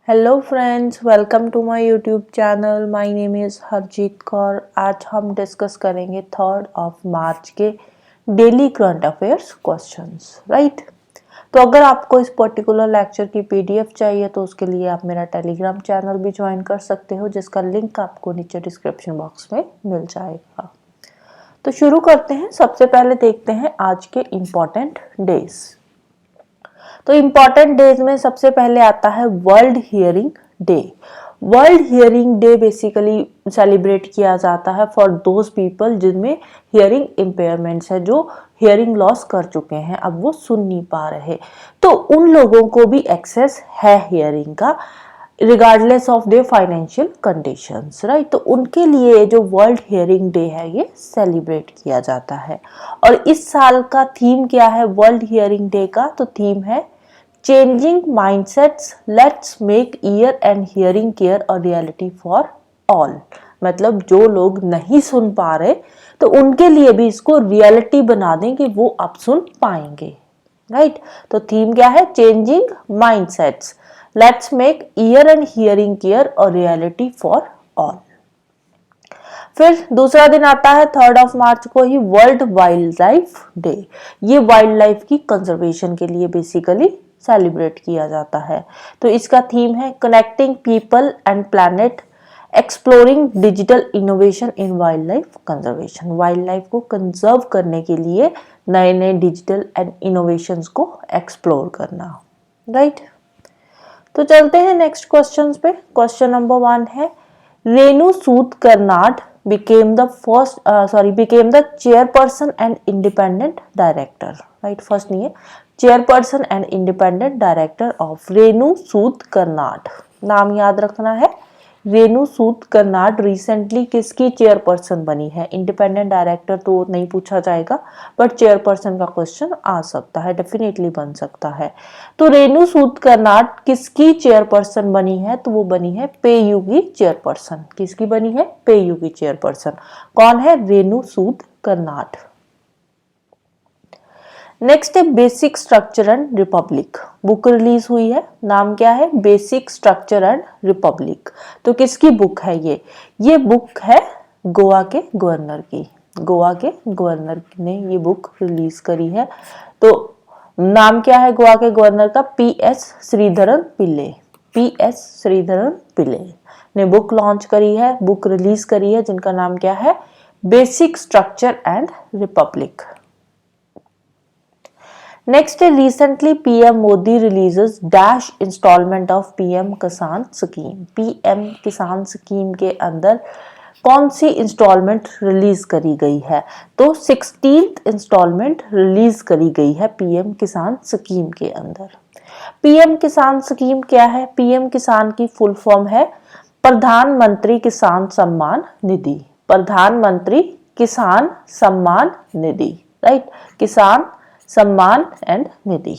Hello friends, welcome to my YouTube channel. My name is Harjeet Kaur. आज हम discuss करेंगे 3 March के daily current affairs questions, right. तो अगर आपको इस पर्टिकुलर लेक्चर की पीडीएफ चाहिए तो उसके लिए आप मेरा टेलीग्राम चैनल भी ज्वाइन कर सकते हो, जिसका लिंक आपको नीचे डिस्क्रिप्शन बॉक्स में मिल जाएगा। तो शुरू करते हैं। सबसे पहले देखते हैं आज के इम्पॉर्टेंट डेज। तो इम्पॉर्टेंट डेज में सबसे पहले आता है world hearing day. World hearing day basically celebrate किया जाता है फॉर दोज पीपल जिनमें हियरिंग इम्पेयरमेंट्स है, जो हियरिंग लॉस कर चुके हैं, अब वो सुन नहीं पा रहे। तो उन लोगों को भी एक्सेस है हियरिंग का, regardless of their financial conditions, right. तो उनके लिए जो वर्ल्ड हियरिंग डे है ये सेलिब्रेट किया जाता है। और इस साल का थीम क्या है वर्ल्ड हियरिंग डे का? तो थीम है changing mindsets, let's make year and hearing care a reality for all. मतलब जो लोग नहीं सुन पा रहे तो उनके लिए भी इसको रियलिटी बना दें कि वो अब सुन पाएंगे, राइट। तो थीम क्या है? Changing mindsets, let's make year and hearing care a reality for all. फिर दूसरा दिन आता है 3 मार्च को ही वर्ल्ड वाइल्ड लाइफ डे। ये वाइल्ड लाइफ की कंजर्वेशन के लिए बेसिकली सेलिब्रेट किया जाता है। तो इसका थीम है connecting people and planet, exploring digital innovation in wild life conservation. Wild life को कंजर्व करने के लिए नए नए डिजिटल एंड इनोवेशंस को एक्सप्लोर करना, राइट। तो चलते हैं नेक्स्ट क्वेश्चंस पे। क्वेश्चन नंबर 1 है Renu Sud Karnad became the chairperson and independent director, right। First नहीं है, chairperson and independent director of Renu Sud Karnad. नाम याद रखना है। रेणु सूद कर्नाड रिसेंटली किसकी चेयरपर्सन बनी है? इंडिपेंडेंट डायरेक्टर तो नहीं पूछा जाएगा, बट चेयरपर्सन का क्वेश्चन आ सकता है, डेफिनेटली बन सकता है। तो रेणु सूद कर्नाड किसकी चेयरपर्सन बनी है? तो वो बनी है पेयू की चेयरपर्सन। किसकी बनी है? पेयू की चेयरपर्सन। कौन है? रेणु सूद कर्नाड। नेक्स्ट है basic structure and Republic. Book release हुई है, नाम क्या है? Basic structure and Republic. तो किसकी बुक है ये? ये बुक है गोवा के गवर्नर की। गोवा के गवर्नर ने ये बुक रिलीज करी है। तो नाम क्या है गोवा के गवर्नर का? PS श्रीधरन पिल्ले। PS श्रीधरन पिल्ले ने बुक लॉन्च करी है, बुक रिलीज करी है, जिनका नाम क्या है? Basic structure and republic. Next है recently PM Modi releases dash instalment of PM Kisan scheme. PM Kisan scheme के अंदर कौन सी इंस्टॉलमेंट रिलीज करी गई है? तो 16th इंस्टॉलमेंट रिलीज करी गई है पीएम किसान स्कीम के अंदर। पीएम किसान स्कीम क्या है? पीएम किसान की फुल फॉर्म है प्रधानमंत्री किसान सम्मान निधि। प्रधानमंत्री किसान सम्मान निधि, राइट। किसान सम्मान एंड निधि।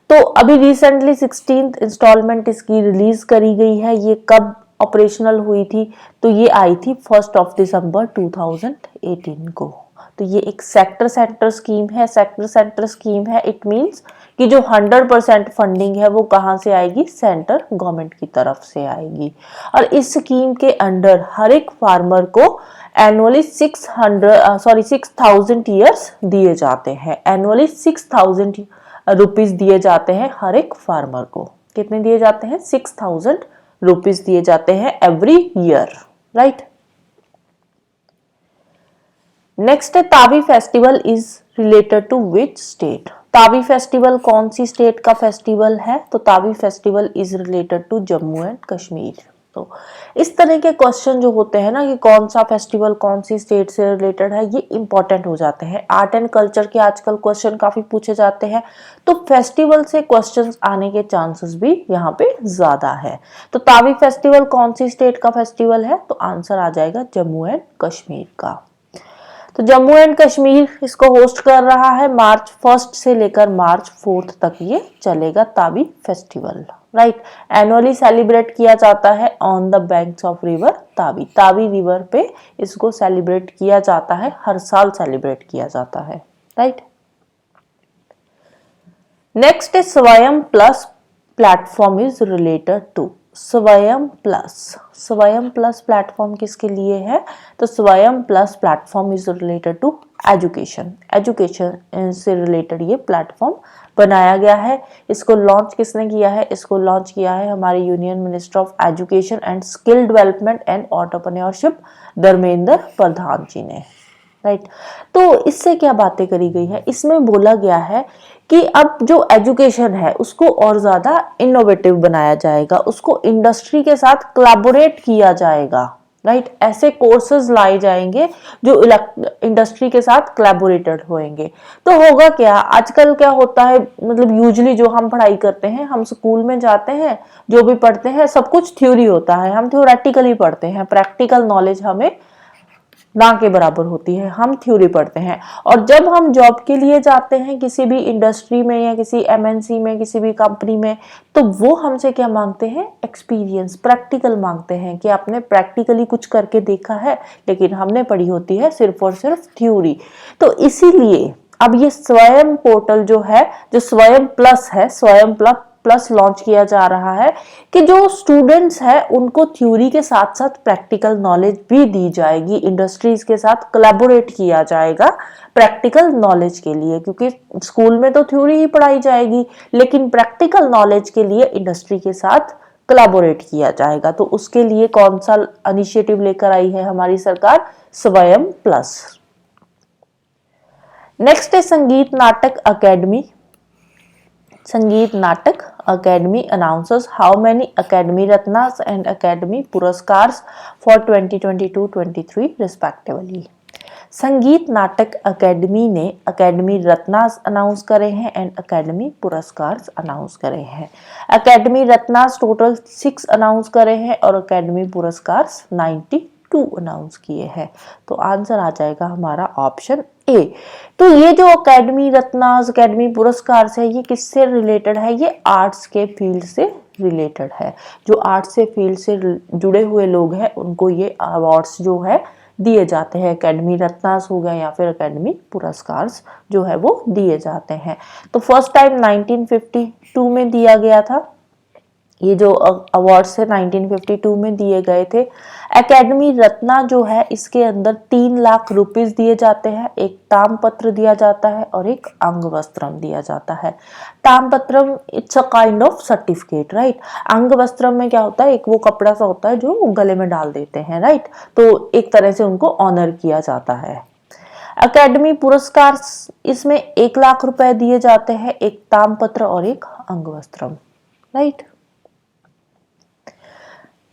तो अभी रिसेंटली 16th इंस्टॉलमेंट इसकी रिलीज करी गई है। ये कब ऑपरेशनल हुई थी? तो ये आई थी 1 दिसंबर 2018 को। तो ये एक सेक्टर सेंटर स्कीम है। सेक्टर सेंटर स्कीम है, इट मींस कि जो 100% फंडिंग है वो कहाँ से आएगी? सेंटर गवर्नमेंट की तरफ से आएगी। और इस स्कीम के अंडर हर एक फार्मर को एनुअली 6,000 ईयर्स दिए जाते हैं। एनुअली 6,000 रुपीज दिए जाते हैं हर एक फार्मर को। कितने दिए जाते हैं? 6,000 रुपीज दिए जाते हैं एवरी ईयर, राइट। नेक्स्ट है Tawi festival is related to which state. Tawi festival कौन सी स्टेट का फेस्टिवल है? तो Tawi festival is related to Jammu and Kashmir. तो इस तरह के क्वेश्चन जो होते हैं ना कि कौन सा फेस्टिवल कौन सी स्टेट से रिलेटेड है, ये इंपॉर्टेंट हो जाते हैं। आर्ट एंड कल्चर के आजकल क्वेश्चन काफी पूछे जाते हैं, तो फेस्टिवल से क्वेश्चंस आने के चांसेस भी यहाँ पे ज्यादा है। तो तावी फेस्टिवल कौन सी स्टेट का फेस्टिवल है? तो आंसर आ जाएगा जम्मू एंड कश्मीर का। तो जम्मू एंड कश्मीर इसको होस्ट कर रहा है। मार्च 1 से लेकर मार्च 4 तक ये चलेगा Tawi festival, right. Annually celebrate किया जाता है on the banks of river Tawi. Tawi river पे इसको सेलिब्रेट किया जाता है, हर साल सेलिब्रेट किया जाता है, राइट। नेक्स्ट है Swayam plus platform is related to? Swayam plus. Swayam plus platform किसके लिए है? तो Swayam plus platform is related to education. Education से रिलेटेड ये प्लेटफॉर्म बनाया गया है। इसको लॉन्च किसने किया है? इसको लॉन्च किया है हमारे union minister of education and skill development and entrepreneurship Dharmendra Pradhan ji ने, राइट। तो इससे क्या बातें करी गई है? इसमें बोला गया है कि अब जो एजुकेशन है उसको और ज्यादा इनोवेटिव बनाया जाएगा, उसको इंडस्ट्री के साथ कोलैबोरेट किया जाएगा, राइट। ऐसे कोर्सेज लाए जाएंगे जो इंडस्ट्री के साथ कोलैबोरेटेड होंगे। तो होगा क्या, आजकल क्या होता है, मतलब यूजुअली जो हम पढ़ाई करते हैं, हम स्कूल में जाते हैं, जो भी पढ़ते हैं सब कुछ थ्योरी होता है, हम थ्योरेटिकली पढ़ते हैं, प्रैक्टिकल नॉलेज हमें ना के बराबर होती है, हम थ्योरी पढ़ते हैं। और जब हम जॉब के लिए जाते हैं किसी भी इंडस्ट्री में या किसी एमएनसी में, किसी भी कंपनी में, तो वो हमसे क्या मांगते हैं? एक्सपीरियंस, प्रैक्टिकल मांगते हैं कि आपने प्रैक्टिकली कुछ करके देखा है, लेकिन हमने पढ़ी होती है सिर्फ और सिर्फ थ्योरी। तो इसीलिए अब ये स्वयं पोर्टल जो है, जो स्वयं प्लस है, स्वयं प्लस लॉन्च किया जा रहा है कि जो स्टूडेंट्स है उनको थ्योरी के साथ साथ प्रैक्टिकल नॉलेज भी दी जाएगी, इंडस्ट्रीज के साथ कोलैबोरेट किया जाएगा प्रैक्टिकल नॉलेज के लिए, क्योंकि स्कूल में तो थ्योरी ही पढ़ाई जाएगी, लेकिन प्रैक्टिकल नॉलेज के लिए इंडस्ट्री के साथ कोलैबोरेट किया जाएगा। तो उसके लिए कौन सा इनिशिएटिव लेकर आई है हमारी सरकार? स्वयं प्लस। नेक्स्ट है संगीत नाटक अकेडमी। संगीत नाटक academy announces how many Academy Ratnas and Academy Puraskars for 2022-23 respectively. संगीत नाटक अकेडमी ने अकेडमी रत्नास अनाउंस करे हैं एंड अकेडमी पुरस्कार अनाउंस करे हैं। अकेडमी रत्नास टोटल 6 अनाउंस करे हैं और अकेडमी पुरस्कार 92 अनाउंस किए हैं। तो आंसर आ जाएगा हमारा ऑप्शन ए। तो ये जो अकेडमी रत्नास, अकेडमी पुरस्कार है, ये किससे रिलेटेड है? ये आर्ट्स के फील्ड से रिलेटेड है। जो आर्ट्स से फील्ड से जुड़े हुए लोग हैं उनको ये अवार्ड्स जो है दिए जाते हैं। अकेडमी रत्नास हो गया या फिर अकेडमी पुरस्कार जो है वो दिए जाते हैं। तो फर्स्ट टाइम 1952 में दिया गया था। ये जो अवार्ड्स है 1952 में दिए गए थे। एकेडमी रत्ना जो है इसके अंदर 3 लाख रुपीस दिए जाते हैं, एक ताम्रपत्र दिया जाता है और एक अंगवस्त्रम दिया जाता है। ताम्रपत्रम it's a kind of certificate, right. अंगवस्त्रम में क्या होता है? एक वो कपड़ा सा होता है जो गले में डाल देते हैं, राइट। तो एक तरह से उनको ऑनर किया जाता है। अकेडमी पुरस्कार इसमें 1 लाख रुपए दिए जाते हैं, एक ताम्रपत्र और एक अंगवस्त्रम, राइट।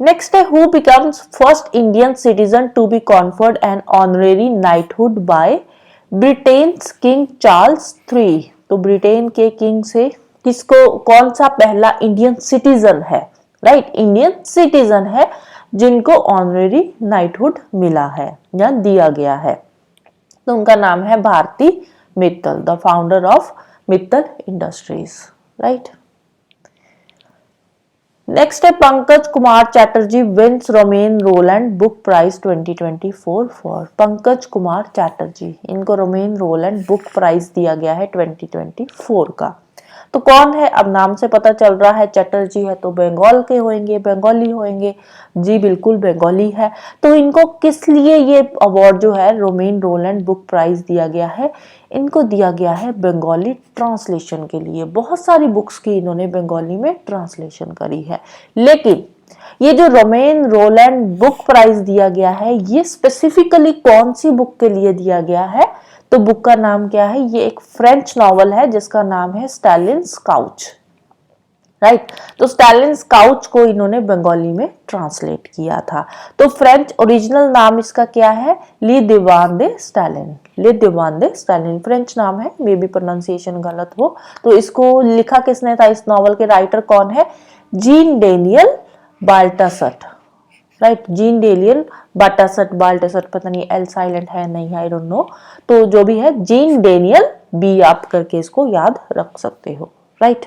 Next है who becomes first Indian citizen to be conferred an honorary knighthood by Britain's King Charles III। तो ब्रिटेन के किंग से किसको, कौन सा पहला इंडियन सिटीजन है, राइट, इंडियन सिटीजन है जिनको ऑनरेरी नाइटहुड मिला है या दिया गया है? तो उनका नाम है Bharti Mittal, the founder of Mittal industries, right. Next है Pankaj Kumar Chatterjee wins Romain Rolland book prize 2024 for. Pankaj Kumar Chatterjee, इनको रोमेन रोलैंड बुक प्राइज दिया गया है 2024 का। तो कौन है? अब नाम से पता चल रहा है चैटर्जी है तो बंगाल के होंगे, बंगाली होंगे। जी बिल्कुल बंगाली है। तो इनको किस लिए ये अवार्ड जो है रोमेन रोलैंड बुक प्राइज दिया गया है? इनको दिया गया है बंगाली ट्रांसलेशन के लिए। बहुत सारी बुक्स की इन्होंने बंगाली में ट्रांसलेशन करी है। लेकिन ये जो रोमेन रोलैंड बुक प्राइज दिया गया है ये स्पेसिफिकली कौन सी बुक के लिए दिया गया है? तो बुक का नाम क्या है? ये एक फ्रेंच नॉवल है जिसका नाम है स्टालिन्स काउच, राइट। तो स्टालिन्स काउच को इन्होंने बंगाली में ट्रांसलेट किया था। तो फ्रेंच ओरिजिनल नाम इसका क्या है? ली दीवान दे स्टालिन। ली दीवान दे स्टालिन फ्रेंच नाम है, मे बी प्रोनाउंसिएशन गलत हो। तो इसको लिखा किसने था? इस नॉवल के राइटर कौन है? Jean Daniel Baltassat, right. Jean Daniel Baltassat पता नहीं एल साइलेंट है नहीं, आई डोंट नो। तो जो भी है जीन डेनियल बी आप करके इसको याद रख सकते हो, राइट।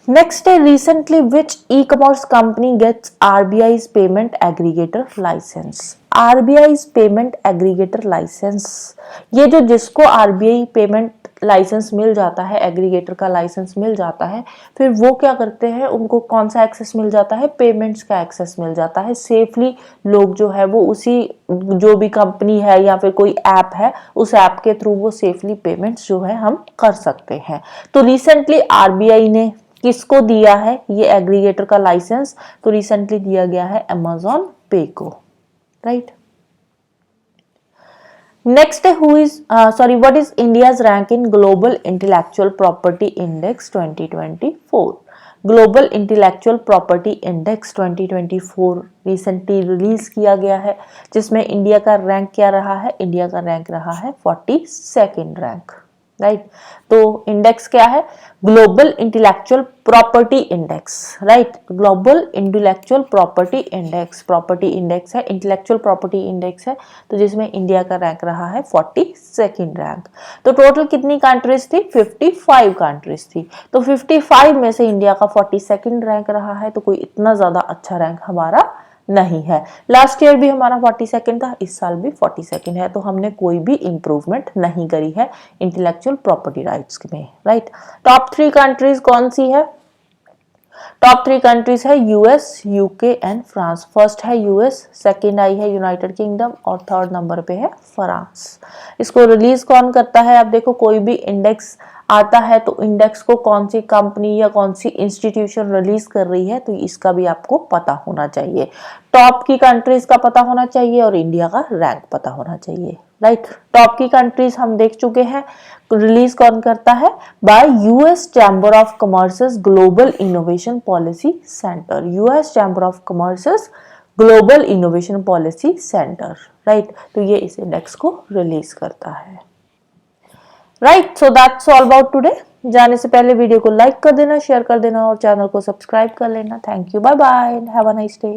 नेक्स्ट है recently which e commerce company gets RBI's payment aggregator licence. RBI's payment aggregator licence, ये जो जिसको आरबीआई पेमेंट लाइसेंस मिल जाता है, एग्रीगेटर का लाइसेंस मिल जाता है, फिर वो क्या करते हैं, उनको कौन सा एक्सेस मिल जाता है, पेमेंट्स का एक्सेस मिल जाता है। सेफली लोग जो है वो उसी जो भी कंपनी है या फिर कोई ऐप है उस ऐप के थ्रू वो सेफली पेमेंट्स जो है हम कर सकते हैं। तो रिसेंटली आरबीआई ने किसको दिया है ये एग्रीगेटर का लाइसेंस? तो रिसेंटली दिया गया है अमेजॉन पे को, right. Next, what is India's rank in Global Intellectual Property Index 2024? Global intellectual property index 2024 recently release किया गया है, जिसमें इंडिया का रैंक क्या रहा है? इंडिया का रैंक रहा है 42nd रैंक, राइट। तो इंडेक्स क्या है? Global intellectual property index, right. Global intellectual property index, property index है, इंटेलेक्चुअल प्रॉपर्टी इंडेक्स है, तो जिसमें इंडिया का रैंक रहा है 42nd रैंक। तो टोटल कितनी कंट्रीज थी? 55 कंट्रीज थी। तो 55 में से इंडिया का 42nd रैंक रहा है, तो कोई इतना ज्यादा अच्छा रैंक हमारा नहीं है। लास्ट ईयर भी हमारा 42nd था, इस साल भी 42nd है, तो हमने कोई भी इंप्रूवमेंट नहीं करी है इंटेलेक्चुअल प्रॉपर्टी राइट्स में, राइट। टॉप 3 कंट्रीज कौन सी है? टॉप 3 कंट्रीज है US, UK and France. First है यूएस, सेकंड आई है यूनाइटेड किंगडम और थर्ड नंबर पे है फ्रांस। इसको रिलीज कौन करता है? आप देखो, कोई भी इंडेक्स आता है तो इंडेक्स को कौन सी कंपनी या कौन सी इंस्टीट्यूशन रिलीज कर रही है, तो इसका भी आपको पता होना चाहिए। टॉप की कंट्रीज का पता होना चाहिए और इंडिया का रैंक पता होना चाहिए, राइट। टॉप की कंट्रीज हम देख चुके हैं, रिलीज कौन करता है? Bye US chamber of commerce global innovation policy centre. US chamber of commerce global innovation policy centre, right. तो ये इस इंडेक्स को रिलीज करता है, right. So that's all about today. जाने से पहले वीडियो को लाइक कर देना, शेयर कर देना और चैनल को सब्सक्राइब कर लेना। Thank you, bye bye, have a nice day.